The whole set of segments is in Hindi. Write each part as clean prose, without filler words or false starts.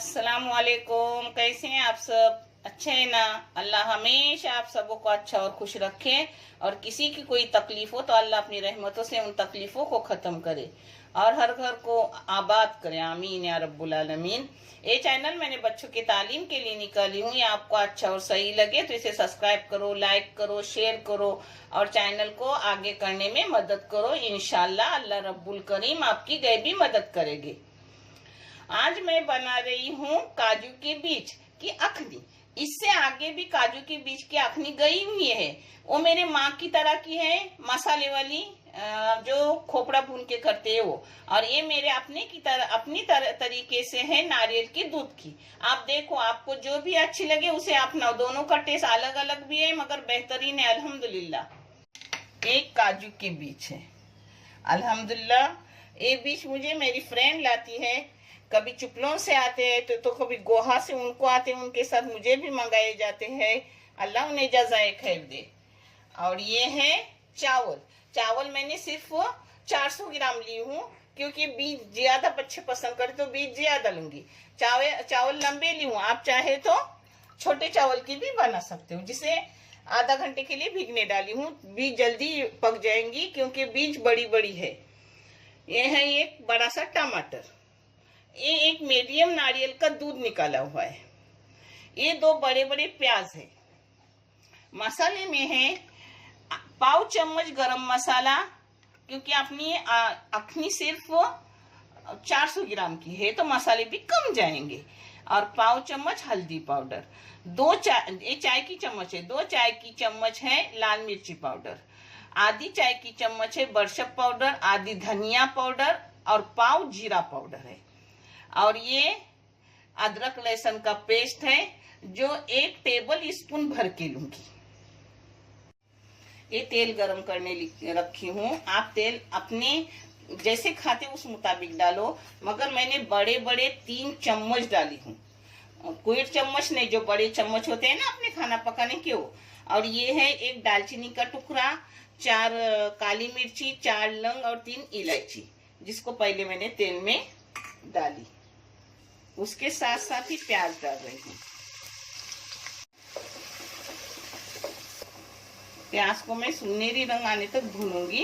अस्सलाम वालेकुम। कैसे हैं आप सब? अच्छे हैं ना? अल्लाह हमेशा आप सबों को अच्छा और खुश रखे, और किसी की कोई तकलीफ हो तो अल्लाह अपनी रहमतों से उन तकलीफों को ख़त्म करे और हर घर को आबाद करे। आमीन या रब्बुल आलमीन। ये चैनल मैंने बच्चों की तालीम के लिए निकाली हूँ। ये आपको अच्छा और सही लगे तो इसे सब्सक्राइब करो, लाइक करो, शेयर करो और चैनल को आगे करने में मदद करो। इंशाल्लाह अल्लाह रब्बुल करीम आपकी गैबी मदद करेगी। आज मैं बना रही हूँ काजू के बीज की अखनी। इससे आगे भी काजू के बीज की अखनी गई हुई है, वो मेरे माँ की तरह की है, मसाले वाली, जो खोपड़ा भून के करते हैं वो। और ये मेरे अपनी तरीके से है नारियल के दूध की। आप देखो, आपको जो भी अच्छी लगे उसे अपनाओ। दोनों का टेस्ट अलग अलग भी है मगर बेहतरीन है अल्हम्दुलिल्लाह। एक काजू के बीज है अल्हम्दुलिल्लाह। ये बीज मुझे मेरी फ्रेंड लाती है। कभी चुपलों से आते हैं तो कभी गोहा से उनको आते हैं, उनके साथ मुझे भी मंगाए जाते हैं। अल्लाह उन्हें जज़ाए खैर दे। और ये है चावल। चावल मैंने सिर्फ 400 ग्राम ली हूँ, क्योंकि बीज ज्यादा बच्चे पसंद करते तो बीज ज्यादा लूंगी। चावल लंबे ली हूँ। आप चाहे तो छोटे चावल की भी बना सकते हो, जिसे आधा घंटे के लिए भीगने डाली हूँ। बीज जल्दी पक जाएंगी क्योंकि बीज बड़ी बड़ी है। ये है एक बड़ा सा टमाटर। ये एक मीडियम नारियल का दूध निकाला हुआ है। ये 2 बड़े बड़े प्याज है। मसाले में है पाव चम्मच गरम मसाला, क्योंकि अपनी अखनी सिर्फ 400 ग्राम की है तो मसाले भी कम जाएंगे। और पाव चम्मच हल्दी पाउडर, 2 चाय की चम्मच है, 2 चाय की चम्मच है लाल मिर्ची पाउडर, आधी चाय की चम्मच है बरशप पाउडर, आधी धनिया पाउडर और पाव जीरा पाउडर है। और ये अदरक लहसुन का पेस्ट है जो 1 टेबल स्पून भर के लूंगी। ये तेल गरम करने रखी हूँ। आप तेल अपने जैसे खाते उस मुताबिक डालो, मगर मैंने बड़े बड़े 3 चम्मच डाली हूँ। कोई चम्मच नहीं, जो बड़े चम्मच होते हैं ना अपने खाना पकाने के वो। और ये है 1 दालचीनी का टुकड़ा, 4 काली मिर्ची, 4 लौंग और 3 इलायची, जिसको पहले मैंने तेल में डाली। उसके साथ साथ ही प्याज डाल रही हूँ। प्याज को मैं सुनहरी रंग आने तक भूनूंगी,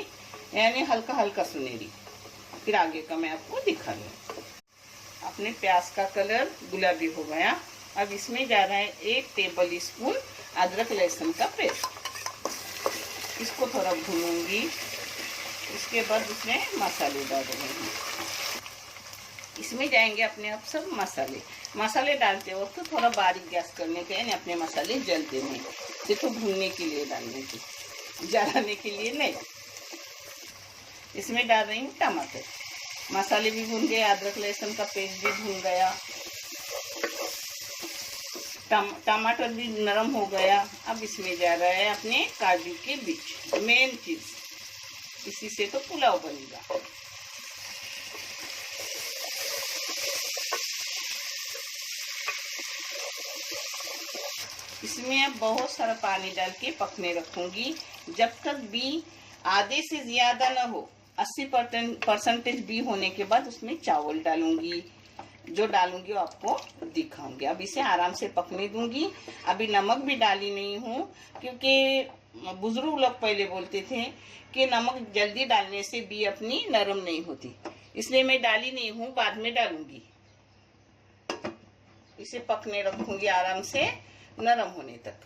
यानी हल्का हल्का सुनहरी। फिर आगे का मैं आपको दिखा दूँ। अपने प्याज का कलर गुलाबी हो गया। अब इसमें जा रहा है 1 टेबल स्पून अदरक लहसुन का पेस्ट। इसको थोड़ा भूनूंगी। इसके बाद इसमें मसाले डाल रही हूँ। इसमें जाएंगे अपने आप सब मसाले डालते वक्त तो थोड़ा बारीक गैस करने के, यानी अपने मसाले जलते नहीं, सिर्फ भूनने के लिए डालने की, जलाने के लिए नहीं। इसमें डाल रही हूँ टमाटर। मसाले भी भून गए, अदरक लहसुन का पेस्ट भी भून गया, टमाटर भी नरम हो गया। अब इसमें जा रहा है अपने काजू के बीज, मेन चीज। इसी से तो पुलाव बनेगा। इसमें अब बहुत सारा पानी डाल के पकने रखूंगी, जब तक बी आधे से ज्यादा न हो। 80% बी होने के बाद उसमें चावल डालूंगी। जो डालूंगी वो आपको दिखाऊंगी। अब इसे आराम से पकने दूंगी। अभी नमक भी डाली नहीं हूँ, क्योंकि बुजुर्ग लोग पहले बोलते थे कि नमक जल्दी डालने से बी अपनी नरम नहीं होती, इसलिए मैं डाली नहीं हूँ, बाद में डालूंगी। इसे पकने रखूंगी आराम से नरम होने तक।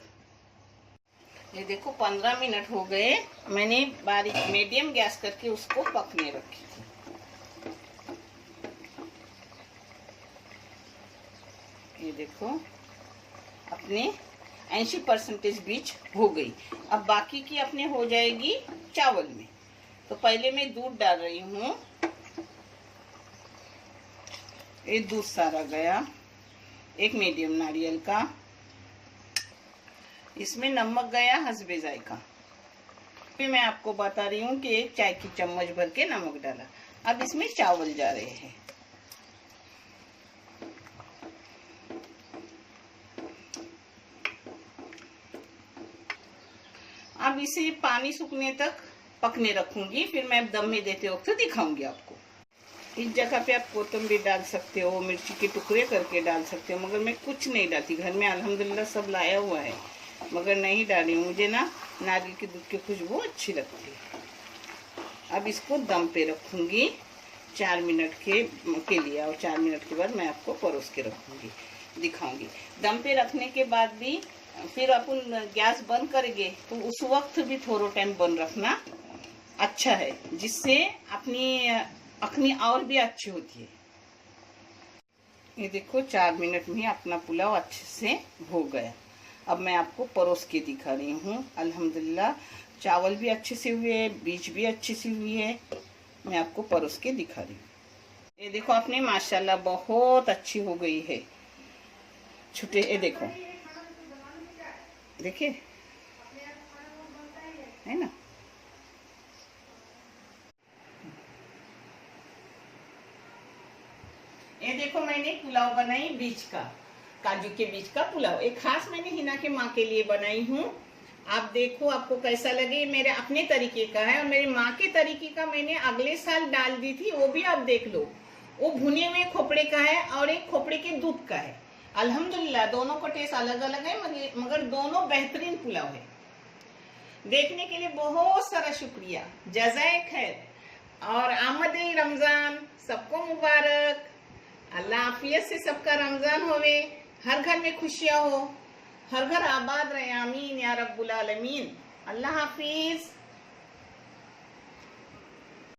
ये देखो 15 मिनट हो गए। मैंने बारीक मीडियम गैस करके उसको पकने रखी। ये देखो अपने 80% बीज हो गई। अब बाकी की अपने हो जाएगी चावल में। तो पहले मैं दूध डाल रही हूँ। ये दूध सारा गया, 1 मीडियम नारियल का। इसमें नमक गया हस्बे जायका। फिर मैं आपको बता रही हूँ कि 1 चाय की चम्मच भर के नमक डाला। अब इसमें चावल जा रहे हैं। अब इसे पानी सूखने तक पकने रखूंगी, फिर मैं दम में देते वक्त दिखाऊंगी आपको। इस जगह पे आप कोतंबीर डाल सकते हो, मिर्ची के टुकड़े करके डाल सकते हो, मगर मैं कुछ नहीं डालती। घर में अल्हम्दुलिल्लाह सब लाया हुआ है, मगर नहीं डाली। मुझे ना नारियल के दूध की खुशबू अच्छी लगती है। अब इसको दम पे रखूँगी 4 मिनट के लिए, और 4 मिनट के बाद मैं आपको परोस के रखूँगी, दिखाऊँगी। दम पे रखने के बाद भी फिर अपन गैस बंद करेंगे तो उस वक्त भी थोड़ा टाइम बंद रखना अच्छा है, जिससे अपनी अखनी और भी अच्छी होती है। ये देखो 4 मिनट में अपना पुलाव अच्छे से हो गया। अब मैं आपको परोस के दिखा रही हूँ। अल्हम्दुलिल्लाह चावल भी अच्छे से हुए, बीज भी अच्छी सी हुई है। मैं आपको परोस के दिखा रही हूँ। ये देखो अपने माशाल्लाह बहुत अच्छी हो गई है। छुटे ये देखो, देखिए है ना। ये देखो मैंने पुलाव बनाई बीज का, काजू के बीज का पुलाव। एक खास मैंने हिना के माँ के लिए बनाई हूँ। आप देखो आपको कैसा लगे। मेरे अपने तरीके का है और मेरी माँ के तरीके का मैंने अगले साल डाल दी थी, वो भी आप देख लो। वो भुने हुए खोपड़े का है और एक खोपड़े के दूध का है। अल्हम्दुलिल्लाह दोनों का टेस्ट अलग अलग है, मगर दोनों बेहतरीन पुलाव है। देखने के लिए बहुत सारा शुक्रिया, जज़ाए खैर और आमद रमजान सबको मुबारक। अल्लाह आफियत से सबका रमजान होवे, हर घर में खुशियां हो, हर घर आबाद रहे। आमीन या रब्बुल आलमीन। अल्लाह हाफिज।